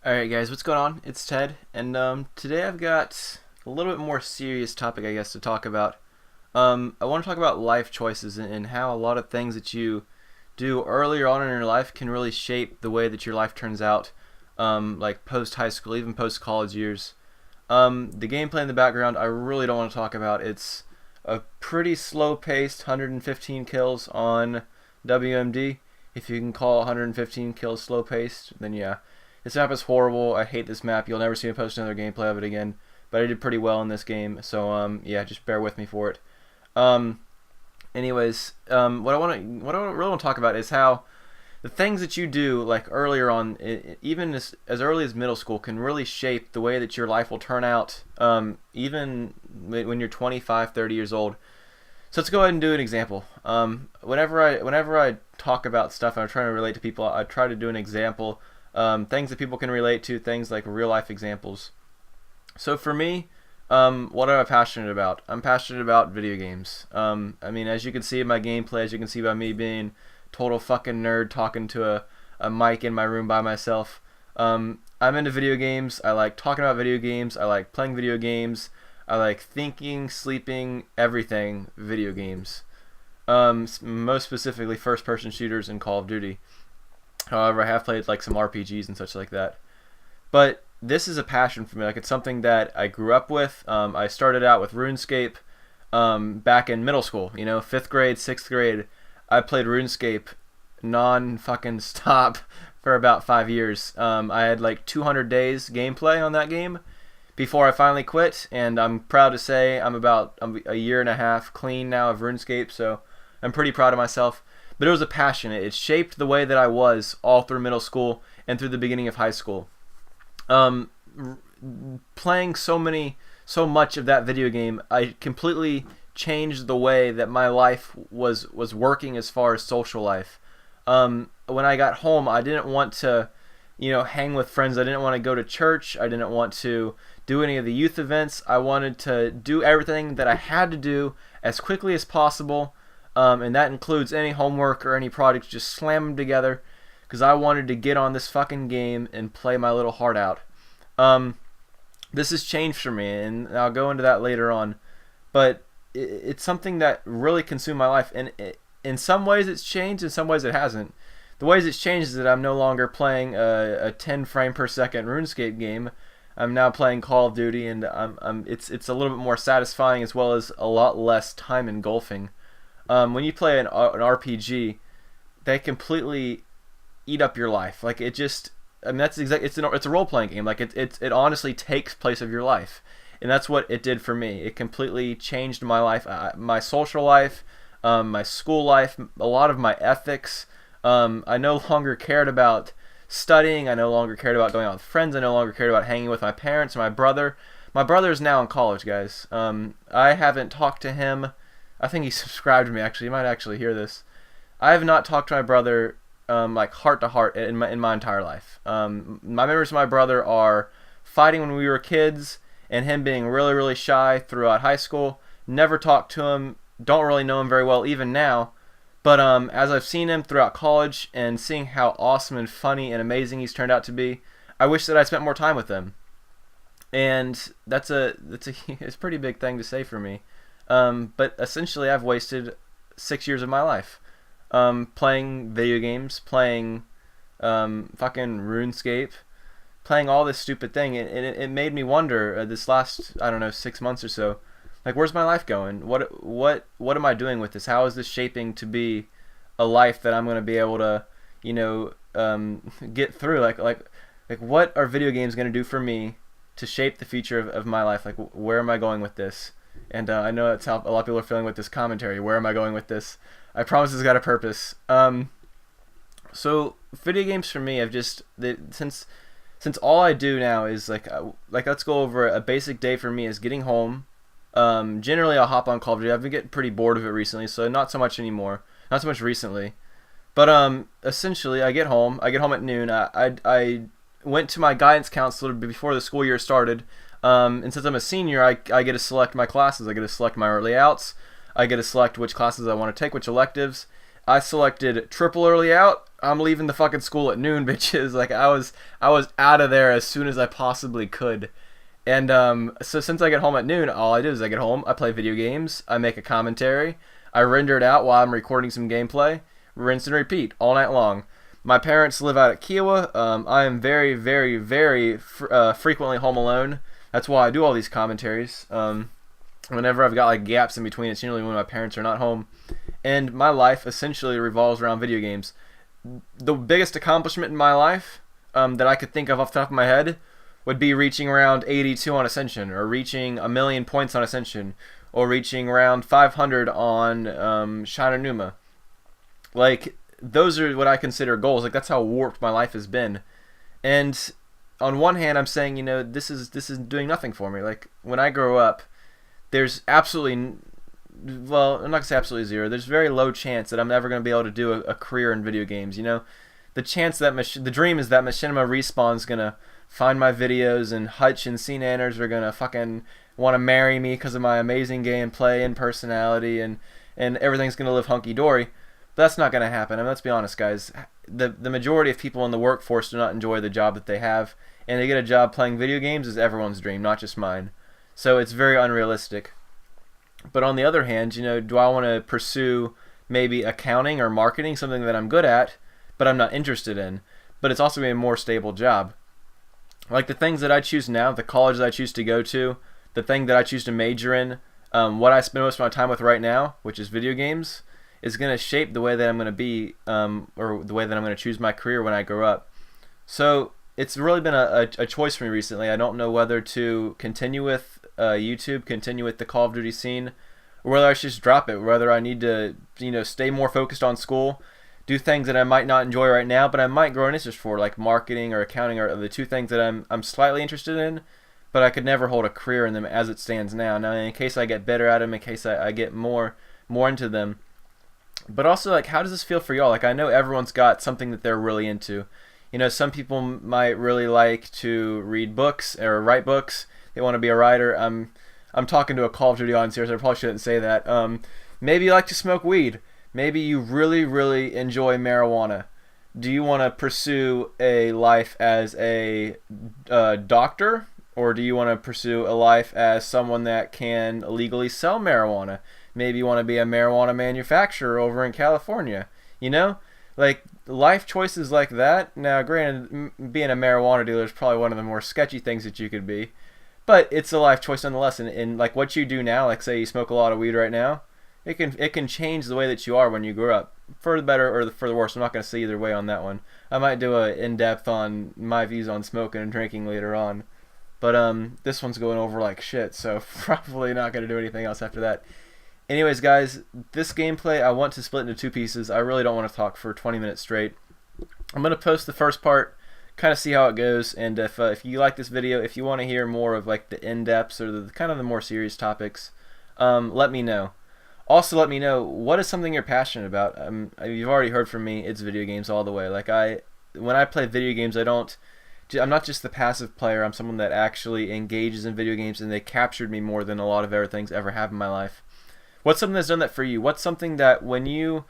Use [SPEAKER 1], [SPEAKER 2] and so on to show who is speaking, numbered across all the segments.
[SPEAKER 1] Alright guys, what's going on? It's Ted, and today I've got a little bit more serious topic I guess to talk about. I want to talk about life choices and how a lot of things that you do earlier on in your life can really shape the way that your life turns out, like post high school, even post college years. The gameplay in the background I really don't want to talk about. It's a pretty slow paced 115 kills on WMD. If you can call 115 kills slow paced, then yeah. This map is horrible. I hate this map. You'll never see me post another gameplay of it again. But I did pretty well in this game, so yeah, just bear with me for it. Um, Anyways, what I really want to talk about is how the things that you do like earlier on, even as early as middle school, can really shape the way that your life will turn out. Even when you're 25, 30 years old. So let's go ahead and do an example. Whenever I talk about stuff and I'm trying to relate to people, I try to do an example. Things that people can relate to, things like real life examples. So for me, what am I passionate about? I'm passionate about video games. I mean, as you can see in my gameplay, as you can see by me being total fucking nerd talking to a mic in my room by myself. I'm into video games. I like talking about video games. I like playing video games. I like thinking, sleeping, everything video games. Most specifically first person shooters and Call of Duty. However, I have played like some RPGs and such like that. But this is a passion for me. Like, it's something that I grew up with. I started out with RuneScape back in middle school. You know, 5th grade, 6th grade. I played RuneScape non-fucking stop for about 5 years. I had like 200 days gameplay on that game before I finally quit. And I'm proud to say I'm a year and a half clean now of RuneScape. So I'm pretty proud of myself. But it was a passion. It shaped the way that I was all through middle school and through the beginning of high school. Playing so much of that video game, I completely changed the way that my life was working as far as social life. When I got home, I didn't want to, hang with friends. I didn't want to go to church. I didn't want to do any of the youth events. I wanted to do everything that I had to do as quickly as possible. And that includes any homework or any projects, just slam them together because I wanted to get on this fucking game and play my little heart out. This has changed for me, and I'll go into that later on. But it's something that really consumed my life. And in some ways it's changed, in some ways it hasn't. The ways it's changed is that I'm no longer playing a 10 frame per second RuneScape game. I'm now playing Call of Duty, and it's a little bit more satisfying as well as a lot less time engulfing. When you play an RPG, they completely eat up your life. Like, it just, I mean, it's a role playing game. Like, it honestly takes place of your life, and that's what it did for me. It completely changed my life, my social life, my school life, a lot of my ethics. I no longer cared about studying. I no longer cared about going out with friends. I no longer cared about hanging with my parents or my brother. My brother is now in college, guys. I haven't talked to him. I think he subscribed to me, actually. He might actually hear this. I have not talked to my brother like heart to heart in my entire life. My memories of my brother are fighting when we were kids and him being really, really shy throughout high school. Never talked to him. Don't really know him very well even now. But as I've seen him throughout college and seeing how awesome and funny and amazing he's turned out to be, I wish that I spent more time with him. And it's a pretty big thing to say for me. But essentially, I've wasted 6 years of my life playing video games, playing fucking RuneScape, playing all this stupid thing. And it made me wonder this last, I don't know, 6 months or so, like, where's my life going? What am I doing with this? How is this shaping to be a life that I'm going to be able to, get through? Like what are video games going to do for me to shape the future of my life? Like, where am I going with this? And I know that's how a lot of people are feeling with this commentary. Where am I going with this? I promise it's got a purpose. So video games for me have just since all I do now is like let's go over a basic day for me is getting home. Generally I'll hop on Call of Duty. I've been getting pretty bored of it recently, so not so much anymore. Not so much recently. But essentially I get home at noon. I went to my guidance counselor before the school year started. And since I'm a senior, I get to select my classes. I get to select my early outs. I get to select which classes I want to take, which electives. I selected triple early out. I'm leaving the fucking school at noon, bitches. Like I was out of there as soon as I possibly could. And so since I get home at noon, all I do is I get home, I play video games, I make a commentary, I render it out while I'm recording some gameplay, rinse and repeat all night long. My parents live out at Kiowa. I am very, very, very frequently home alone. That's why I do all these commentaries. Whenever I've got like gaps in between, it's usually when my parents are not home. And my life essentially revolves around video games. The biggest accomplishment in my life that I could think of off the top of my head would be reaching around 82 on Ascension, or reaching 1,000,000 points on Ascension, or reaching around 500 on Shiner Numa. Like, those are what I consider goals. Like, that's how warped my life has been. And on one hand, I'm saying, you know, this is doing nothing for me. Like, when I grow up, there's absolutely, well, I'm not going to say absolutely zero. There's very low chance that I'm ever going to be able to do a career in video games, you know? The chance that, the dream is that Machinima Respawn's going to find my videos, and Hutch and C-Nanners are going to fucking want to marry me because of my amazing gameplay and personality, and everything's going to live hunky-dory. But that's not going to happen. I mean, let's be honest, guys. The majority of people in the workforce do not enjoy the job that they have, and to get a job playing video games is everyone's dream, not just mine. So it's very unrealistic. But on the other hand, you know, do I want to pursue maybe accounting or marketing, something that I'm good at, but I'm not interested in? But it's also a more stable job. Like the things that I choose now, the college that I choose to go to, the thing that I choose to major in, what I spend most of my time with right now, which is video games, is going to shape the way that I'm going to be, or the way that I'm going to choose my career when I grow up. So it's really been a choice for me recently. I don't know whether to continue with YouTube, continue with the Call of Duty scene, or whether I should just drop it, whether I need to, you know, stay more focused on school, do things that I might not enjoy right now, but I might grow an interest for, like marketing or accounting are the two things that I'm slightly interested in, but I could never hold a career in them as it stands now. Now, in case I get better at them, in case I get more into them. But also, like, how does this feel for y'all? Like, I know everyone's got something that they're really into. You know, some people might really like to read books or write books. They want to be a writer. I'm talking to a Call of Duty audience here, so I probably shouldn't say that. Maybe you like to smoke weed. Maybe you really, really enjoy marijuana. Do you want to pursue a life as a doctor, or do you want to pursue a life as someone that can legally sell marijuana? Maybe you want to be a marijuana manufacturer over in California. You know? Like, life choices like that. Now, granted, being a marijuana dealer is probably one of the more sketchy things that you could be. But it's a life choice nonetheless. And like what you do now, like say you smoke a lot of weed right now, it can change the way that you are when you grow up, for the better or for the worse. I'm not going to say either way on that one. I might do a in-depth on my views on smoking and drinking later on. But this one's going over like shit, so probably not going to do anything else after that. Anyways, guys, this gameplay I want to split into two pieces. I really don't want to talk for 20 minutes straight. I'm going to post the first part, kind of see how it goes, and if you like this video, if you want to hear more of like the in-depths or the kind of the more serious topics, let me know. Also, let me know what is something you're passionate about. You've already heard from me. It's video games all the way. Like when I play video games, I'm not just the passive player. I'm someone that actually engages in video games, and they captured me more than a lot of other things ever have in my life. What's something that's done that for you? What's something that when you,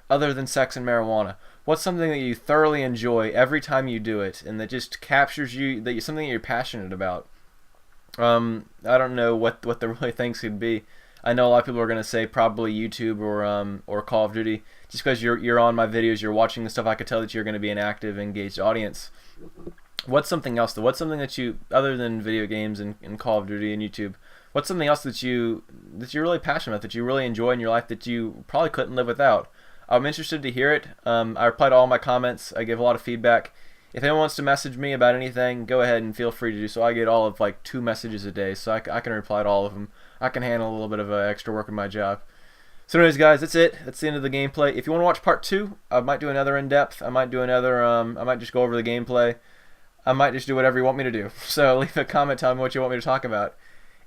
[SPEAKER 1] other than sex and marijuana, what's something that you thoroughly enjoy every time you do it, and that just captures you, that you're something that you're passionate about? I don't know what the really things could be. I know a lot of people are gonna say probably YouTube or Call of Duty, just because you're on my videos, you're watching the stuff. I could tell that you're gonna be an active, engaged audience. What's something else though? What's something that you, other than video games and Call of Duty and YouTube, what's something else that you're really passionate about, that you really enjoy in your life, that you probably couldn't live without? I'm interested to hear it. I reply to all my comments. I give a lot of feedback. If anyone wants to message me about anything, go ahead and feel free to do so. I get all of like 2 messages a day, so I can reply to all of them. I can handle a little bit of extra work in my job. So anyways, guys, that's it. That's the end of the gameplay. If you want to watch part 2, I might do another in-depth. I might do another, I might just go over the gameplay. I might just do whatever you want me to do. So leave a comment telling me what you want me to talk about.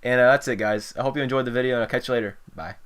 [SPEAKER 1] And that's it, guys. I hope you enjoyed the video, and I'll catch you later. Bye.